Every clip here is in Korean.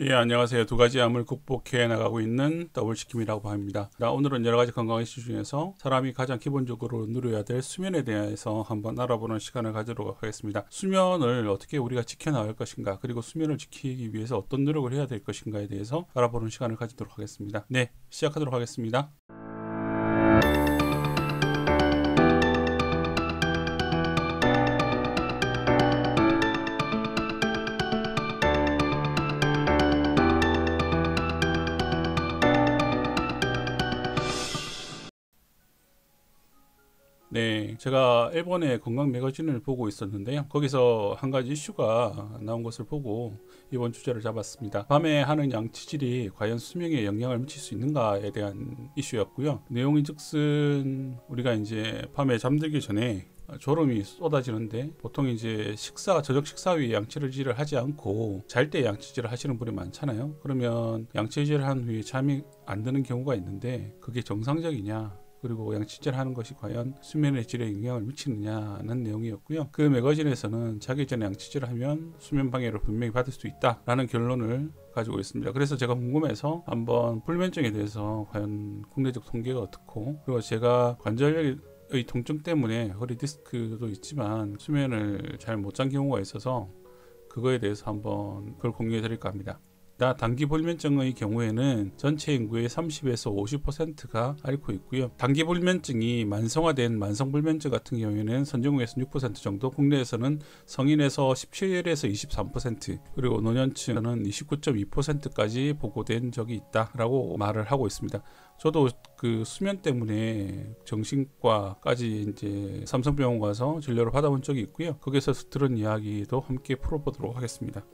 예, 안녕하세요. 두 가지 암을 극복해 나가고 있는 더블치킴이라고 합니다. 오늘은 여러 가지 건강 이슈 중에서 사람이 가장 기본적으로 누려야 될 수면에 대해서 한번 알아보는 시간을 가지도록 하겠습니다. 수면을 어떻게 우리가 지켜나갈 것인가, 그리고 수면을 지키기 위해서 어떤 노력을 해야 될 것인가에 대해서 알아보는 시간을 가지도록 하겠습니다. 네, 시작하도록 하겠습니다. 네, 제가 일본의 건강 매거진을 보고 있었는데요. 거기서 한 가지 이슈가 나온 것을 보고 이번 주제를 잡았습니다. 밤에 하는 양치질이 과연 수명에 영향을 미칠 수 있는가에 대한 이슈였고요. 내용인즉슨 우리가 이제 밤에 잠들기 전에 졸음이 쏟아지는데 보통 이제 저녁 식사 후에 양치질을 하지 않고 잘 때 양치질을 하시는 분이 많잖아요. 그러면 양치질을 한 후에 잠이 안 드는 경우가 있는데 그게 정상적이냐, 그리고 양치질 하는 것이 과연 수면의 질에 영향을 미치느냐는 내용이었고요. 그 매거진에서는 자기 전에 양치질을 하면 수면 방해를 분명히 받을 수 있다라는 결론을 가지고 있습니다. 그래서 제가 궁금해서 한번 불면증에 대해서 과연 국내적 통계가 어떻고, 그리고 제가 관절의 통증 때문에 허리 디스크도 있지만 수면을 잘 못 잔 경우가 있어서 그거에 대해서 한번 그걸 공유해 드릴까 합니다. 단기 불면증의 경우에는 전체 인구의 30에서 50%가 앓고 있고요. 단기 불면증이 만성화된 만성불면증 같은 경우에는 선진국에서 6% 정도, 국내에서는 성인에서 17에서 23%, 그리고 노년층은 29.2%까지 보고된 적이 있다라고 말을 하고 있습니다. 저도 그 수면 때문에 정신과까지 이제 삼성병원 가서 진료를 받아본 적이 있고요. 거기서 들은 이야기도 함께 풀어보도록 하겠습니다.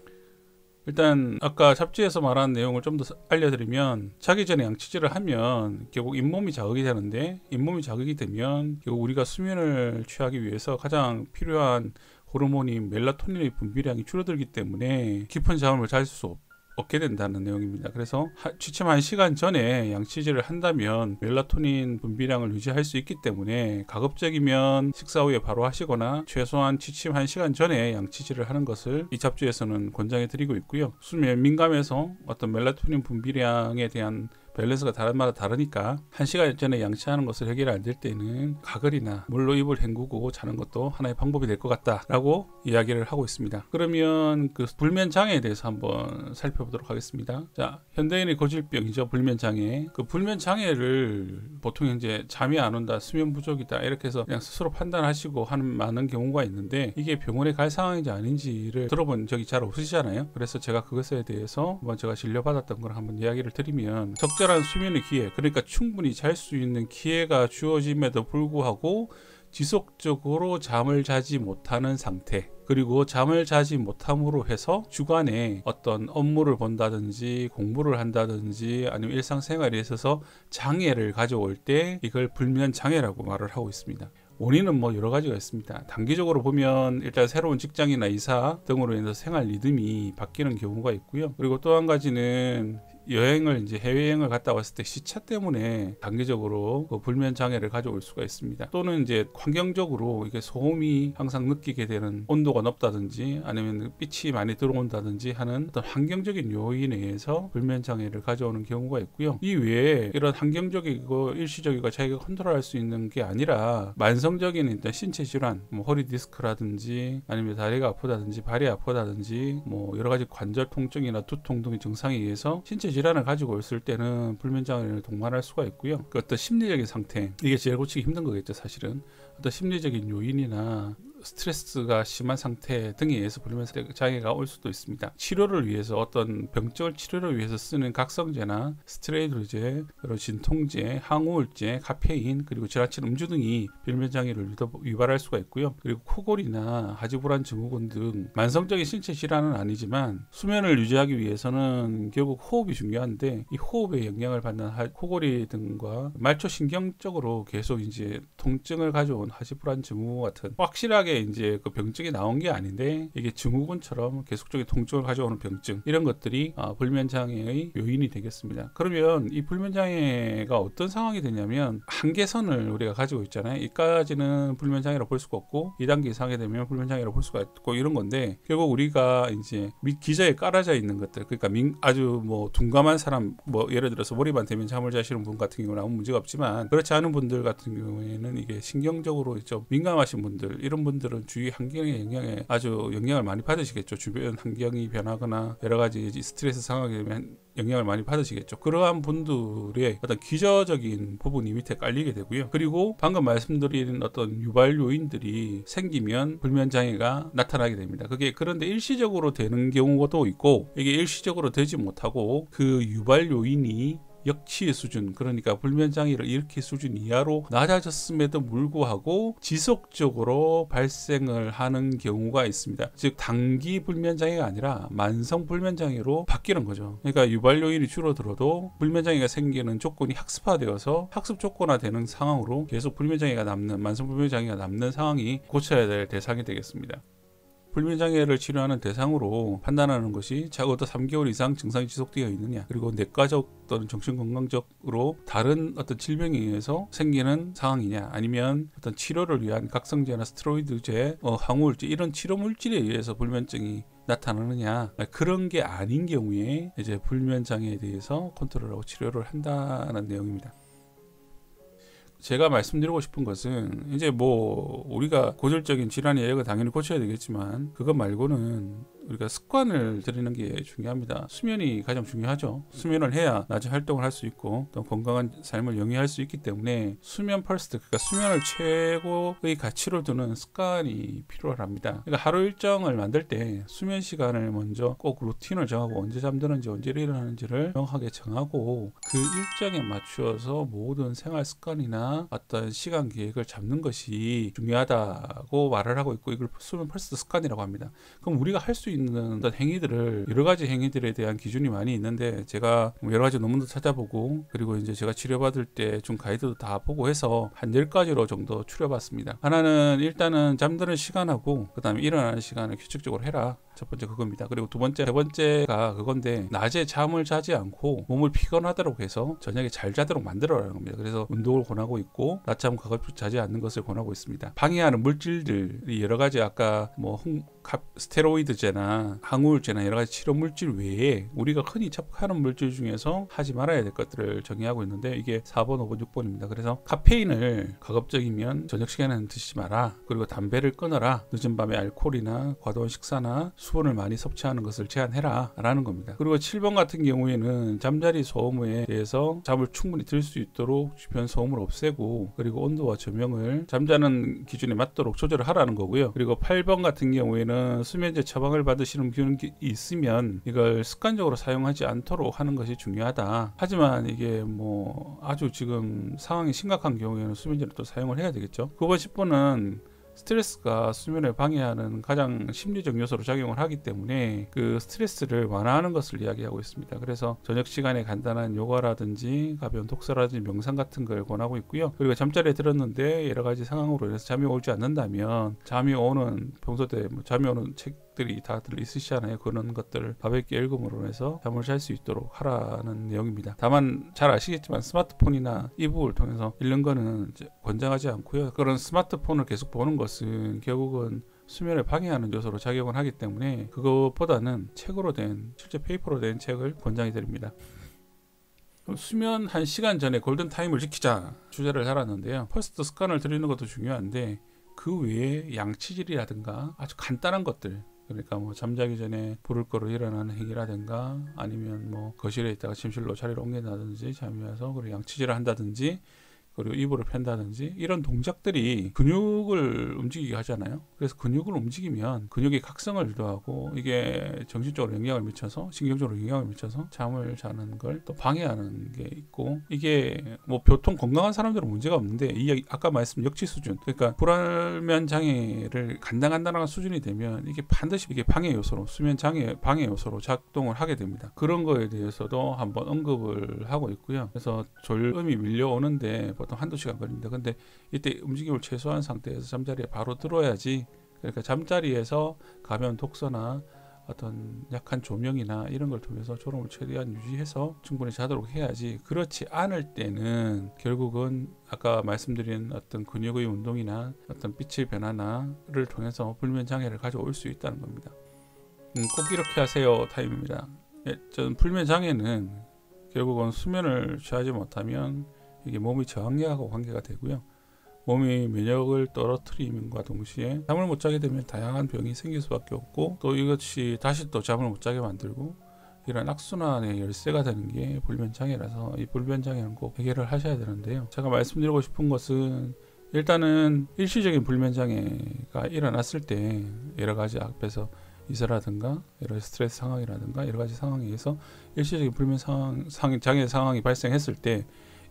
일단 아까 잡지에서 말한 내용을 좀 더 알려드리면, 자기 전에 양치질을 하면 결국 잇몸이 자극이 되는데, 잇몸이 자극이 되면 결국 우리가 수면을 취하기 위해서 가장 필요한 호르몬인 멜라토닌의 분비량이 줄어들기 때문에 깊은 잠을 잘 수 얻게 된다는 내용입니다. 그래서 취침 1시간 전에 양치질을 한다면 멜라토닌 분비량을 유지할 수 있기 때문에 가급적이면 식사 후에 바로 하시거나 최소한 취침 1시간 전에 양치질을 하는 것을 이 잡지에서는 권장해 드리고 있고요. 수면 민감해서 어떤 멜라토닌 분비량에 대한 밸런스가 다른마다 다르니까 1시간 전에 양치하는 것을 해결이 안 될 때는 가글이나 물로 입을 헹구고 자는 것도 하나의 방법이 될 것 같다라고 이야기를 하고 있습니다. 그러면 그 불면 장애에 대해서 한번 살펴보도록 하겠습니다. 자, 현대인의 고질병이죠, 불면 장애. 그 불면 장애를 보통 이제 잠이 안 온다, 수면 부족이다 이렇게 해서 그냥 스스로 판단하시고 하는 많은 경우가 있는데, 이게 병원에 갈 상황인지 아닌지를 들어본 적이 잘 없으시잖아요. 그래서 제가 그것에 대해서 한번 제가 진료받았던 걸 한번 이야기를 드리면, 적절한 수면의 기회, 그러니까 충분히 잘 수 있는 기회가 주어짐에도 불구하고 지속적으로 잠을 자지 못하는 상태, 그리고 잠을 자지 못함으로 해서 주간에 어떤 업무를 본다든지 공부를 한다든지 아니면 일상생활에 있어서 장애를 가져올 때 이걸 불면 장애라고 말을 하고 있습니다. 원인은 여러 가지가 있습니다. 단기적으로 보면 일단 새로운 직장이나 이사 등으로 인해서 생활 리듬이 바뀌는 경우가 있고요. 그리고 또 한 가지는 이제 해외여행을 갔다 왔을 때 시차 때문에 단기적으로 그 불면 장애를 가져올 수가 있습니다. 또는 이제 환경적으로 이게 소음이 항상 느끼게 되는, 온도가 높다든지 아니면 빛이 많이 들어온다든지 하는 어떤 환경적인 요인에 의해서 불면 장애를 가져오는 경우가 있고요. 이 외에 이런 환경적이고 일시적이고 자기가 컨트롤할 수 있는 게 아니라 만성적인 일단 신체 질환, 허리 디스크라든지 아니면 다리가 아프다든지 발이 아프다든지 여러 가지 관절 통증이나 두통 등의 증상에 의해서 신체 질환을 가지고 있을 때는 불면장애를 동반할 수가 있고요. 그 어떤 심리적인 상태, 이게 제일 고치기 힘든 거겠죠, 사실은. 어떤 심리적인 요인이나 스트레스가 심한 상태 등에 의해서 불면 장애가 올 수도 있습니다. 치료를 위해서, 어떤 병적을 치료를 위해서 쓰는 각성제나 스테로이드제, 그리고 진통제, 항우울제, 카페인, 그리고 지나친 음주 등이 불면 장애를 유발할 수가 있고요. 그리고 코골이나 하지불안 증후군 등 만성적인 신체 질환은 아니지만 수면을 유지하기 위해서는 결국 호흡이 중요한데, 이 호흡에 영향을 받는 코골이 등과 말초 신경적으로 계속 이제 통증을 가져온 하지불안 증후 같은, 확실하게 갑자기 이제 그 병증이 나온 게 아닌데 이게 증후군처럼 계속적인 통증을 가져오는 병증, 이런 것들이 불면장애의 요인이 되겠습니다. 그러면 이 불면장애가 어떤 상황이 되냐면 한계선을 우리가 가지고 있잖아요. 이까지는 불면장애로 볼 수가 없고 2단계 이상이 되면 불면장애로 볼 수가 있고 이런 건데, 결국 우리가 이제 기저에 깔아져 있는 것들, 그러니까 아주 뭐 둔감한 사람, 뭐 예를 들어서 머리만 대면 잠을 자시는 분 같은 경우는 아무 문제가 없지만, 그렇지 않은 분들 같은 경우에는 이게 신경적으로 좀 민감하신 분들, 이런 분들은 주위 환경의 영향에 아주 영향을 많이 받으시겠죠. 주변 환경이 변하거나 여러 가지 스트레스 상황이 되면 영향을 많이 받으시겠죠. 그러한 분들의 어떤 기저적인 부분이 밑에 깔리게 되고요. 그리고 방금 말씀드린 어떤 유발 요인들이 생기면 불면장애가 나타나게 됩니다. 그게 그런데 일시적으로 되는 경우도 있고, 이게 일시적으로 되지 못하고 그 유발 요인이 역치의 수준, 그러니까 불면장애를 일으킬 수준 이하로 낮아졌음에도 불구하고 지속적으로 발생을 하는 경우가 있습니다. 즉 단기 불면장애가 아니라 만성 불면장애로 바뀌는 거죠. 그러니까 유발 요인이 줄어들어도 불면장애가 생기는 조건이 학습화되어서 학습 조건화되는 상황으로 계속 불면장애가 남는, 만성 불면장애가 남는 상황이 고쳐야 될 대상이 되겠습니다. 불면장애를 치료하는 대상으로 판단하는 것이 적어도 3개월 이상 증상이 지속되어 있느냐, 그리고 내과적 또는 정신건강적으로 다른 어떤 질병에 의해서 생기는 상황이냐, 아니면 어떤 치료를 위한 각성제나 스테로이드제, 항우울제, 이런 치료 물질에 의해서 불면증이 나타나느냐, 그런 게 아닌 경우에 이제 불면장애에 대해서 컨트롤하고 치료를 한다는 내용입니다. 제가 말씀드리고 싶은 것은, 이제 뭐 우리가 고질적인 질환의 예외가 당연히 고쳐야 되겠지만, 그것 말고는 우리가 습관을 들이는 게 중요합니다. 수면이 가장 중요하죠. 수면을 해야 낮에 활동을 할 수 있고 또 건강한 삶을 영위할 수 있기 때문에 수면 퍼스트, 그러니까 수면을 최고의 가치로 두는 습관이 필요합니다. 그러니까 하루 일정을 만들 때 수면 시간을 먼저 꼭 루틴을 정하고, 언제 잠드는지 언제 일어나는지를 명확하게 정하고 그 일정에 맞추어서 모든 생활 습관이나 어떤 시간 계획을 잡는 것이 중요하다고 말을 하고 있고, 이걸 수면 퍼스트 습관이라고 합니다. 그럼 우리가 할 수 있는 어떤 행위들을, 여러 가지 행위들에 대한 기준이 많이 있는데, 제가 여러 가지 논문도 찾아보고, 그리고 이제 제가 치료받을 때 준 가이드도 다 보고 해서 한 10가지로 정도 추려봤습니다. 하나는 일단은 잠드는 시간하고 그 다음에 일어나는 시간을 규칙적으로 해라. 첫 번째 그겁니다. 그리고 두 번째, 세 번째가 그건데, 낮에 잠을 자지 않고 몸을 피곤하도록 해서 저녁에 잘 자도록 만들어라는 겁니다. 그래서 운동을 권하고 있고 낮잠 가급적 자지 않는 것을 권하고 있습니다. 방해하는 물질들이 여러 가지, 아까 뭐 스테로이드제나 항우울제나 여러 가지 치료 물질 외에 우리가 흔히 접하는 물질 중에서 하지 말아야 될 것들을 정의하고 있는데, 이게 4번, 5번, 6번입니다. 그래서 카페인을 가급적이면 저녁 시간에는 드시지 마라. 그리고 담배를 끊어라. 늦은 밤에 알코올이나 과도한 식사나 수분을 많이 섭취하는 것을 제한해라 라는 겁니다. 그리고 7번 같은 경우에는 잠자리 소음에 대해서 잠을 충분히 들 수 있도록 주변 소음을 없애고, 그리고 온도와 조명을 잠자는 기준에 맞도록 조절을 하라는 거고요. 그리고 8번 같은 경우에는 수면제 처방을 받으시는 분이 있으면 이걸 습관적으로 사용하지 않도록 하는 것이 중요하다. 하지만 이게 뭐 아주 지금 상황이 심각한 경우에는 수면제를 또 사용을 해야 되겠죠. 9번, 10번은 스트레스가 수면을 방해하는 가장 심리적 요소로 작용을 하기 때문에 그 스트레스를 완화하는 것을 이야기하고 있습니다. 그래서 저녁 시간에 간단한 요가라든지 가벼운 독서라든지 명상 같은 걸 권하고 있고요. 그리고 잠자리에 들었는데 여러 가지 상황으로 인해서 잠이 오지 않는다면, 잠이 오는, 평소 때 잠이 오는 책들이 다들 있으시잖아요. 그런 것들을 가볍게 읽음으로 해서 잠을 잘 수 있도록 하라는 내용입니다. 다만 잘 아시겠지만 스마트폰이나 이북을 통해서 읽는 거는 권장하지 않고요. 그런 스마트폰을 계속 보는 것은 결국은 수면을 방해하는 요소로 작용을 하기 때문에 그것보다는 책으로 된, 실제 페이퍼로 된 책을 권장해 드립니다. 수면 1시간 전에 골든타임을 지키자 주제를 달았는데요. 퍼스트 습관을 들이는 것도 중요한데, 그 외에 양치질이라든가 아주 간단한 것들, 그러니까 뭐 잠자기 전에 불을 끄러 일어나는 행위라든가, 아니면 뭐 거실에 있다가 침실로 자리를 옮긴다든지, 잠이 와서 그리고 양치질을 한다든지, 그리고 이불을 팬다든지, 이런 동작들이 근육을 움직이게 하잖아요. 그래서 근육을 움직이면 근육이 각성을 유도하고, 이게 정신적으로 영향을 미쳐서, 신경적으로 영향을 미쳐서 잠을 자는 걸 또 방해하는 게 있고, 이게 뭐 보통 건강한 사람들은 문제가 없는데, 이 아까 말씀 역치 수준, 그러니까 불안면 장애를 간당간당한 수준이 되면 이게 반드시 이게 방해 요소로, 수면 장애 방해 요소로 작동을 하게 됩니다. 그런 거에 대해서도 한번 언급을 하고 있고요. 그래서 졸음이 밀려오는데 보통 한두 시간 걸립니다. 근데 이때 움직임을 최소화한 상태에서 잠자리에 바로 들어야지 그러니까 잠자리에서 가벼운 독서나 어떤 약한 조명이나 이런 걸 통해서 졸음을 최대한 유지해서 충분히 자도록 해야지, 그렇지 않을 때는 결국은 아까 말씀드린 어떤 근육의 운동이나 어떤 빛의 변화나를 통해서 불면 장애를 가져올 수 있다는 겁니다. 꼭 이렇게 하세요 타임입니다. 전 불면 장애는 결국은 수면을 취하지 못하면 이게 몸의 저항력하고 관계가 되고요. 몸이 면역을 떨어뜨림과 동시에 잠을 못 자게 되면 다양한 병이 생길 수밖에 없고, 또 이것이 다시 또 잠을 못 자게 만들고, 이런 악순환의 열쇠가 되는 게 불면장애라서 이 불면장애는 꼭 해결을 하셔야 되는데요. 제가 말씀드리고 싶은 것은 일단은 일시적인 불면장애가 일어났을 때 여러 가지 앞에서 이사라든가 여러 스트레스 상황이라든가 여러 가지 상황에 의해서 일시적인 불면 장애 상황이 발생했을 때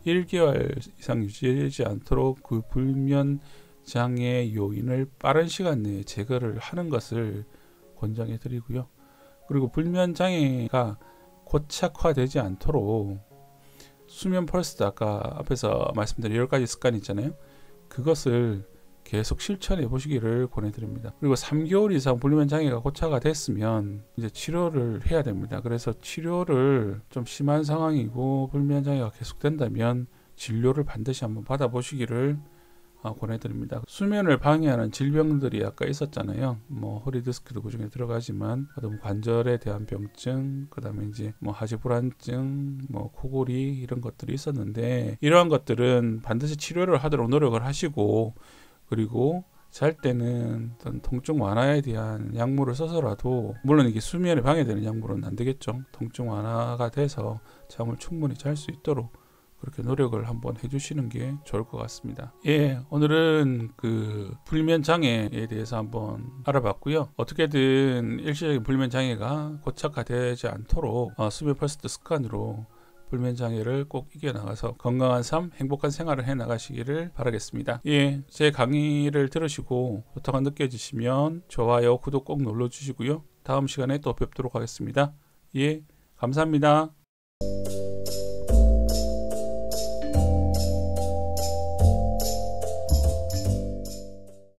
1개월 이상 유지되지 않도록 그 불면 장애 요인을 빠른 시간 내에 제거를 하는 것을 권장해 드리고요. 그리고 불면 장애가 고착화되지 않도록 수면 펄스, 아까 앞에서 말씀드린 10가지 습관 있잖아요. 그것을 계속 실천해 보시기를 권해드립니다. 그리고 3개월 이상 불면 장애가 고착화 됐으면 이제 치료를 해야 됩니다. 그래서 치료를 좀 심한 상황이고 불면 장애가 계속된다면 진료를 반드시 한번 받아보시기를 권해드립니다. 수면을 방해하는 질병들이 아까 있었잖아요. 뭐 허리 디스크도 그 중에 들어가지만 어떤 관절에 대한 병증, 그 다음에 이제 뭐 하지 불안증, 뭐 코골이 이런 것들이 있었는데, 이러한 것들은 반드시 치료를 하도록 노력을 하시고, 그리고 잘 때는 어떤 통증 완화에 대한 약물을 써서라도, 물론 이게 수면에 방해되는 약물은 안 되겠죠. 통증 완화가 돼서 잠을 충분히 잘 수 있도록 그렇게 노력을 한번 해주시는 게 좋을 것 같습니다. 예, 오늘은 그 불면 장애에 대해서 한번 알아봤고요. 어떻게든 일시적인 불면 장애가 고착화되지 않도록 수면 퍼스트 습관으로 불면 장애를 꼭 이겨나가서 건강한 삶, 행복한 생활을 해나가시기를 바라겠습니다. 예, 제 강의를 들으시고 좋다고 느껴지시면 좋아요, 구독 꼭 눌러주시고요. 다음 시간에 또 뵙도록 하겠습니다. 예, 감사합니다.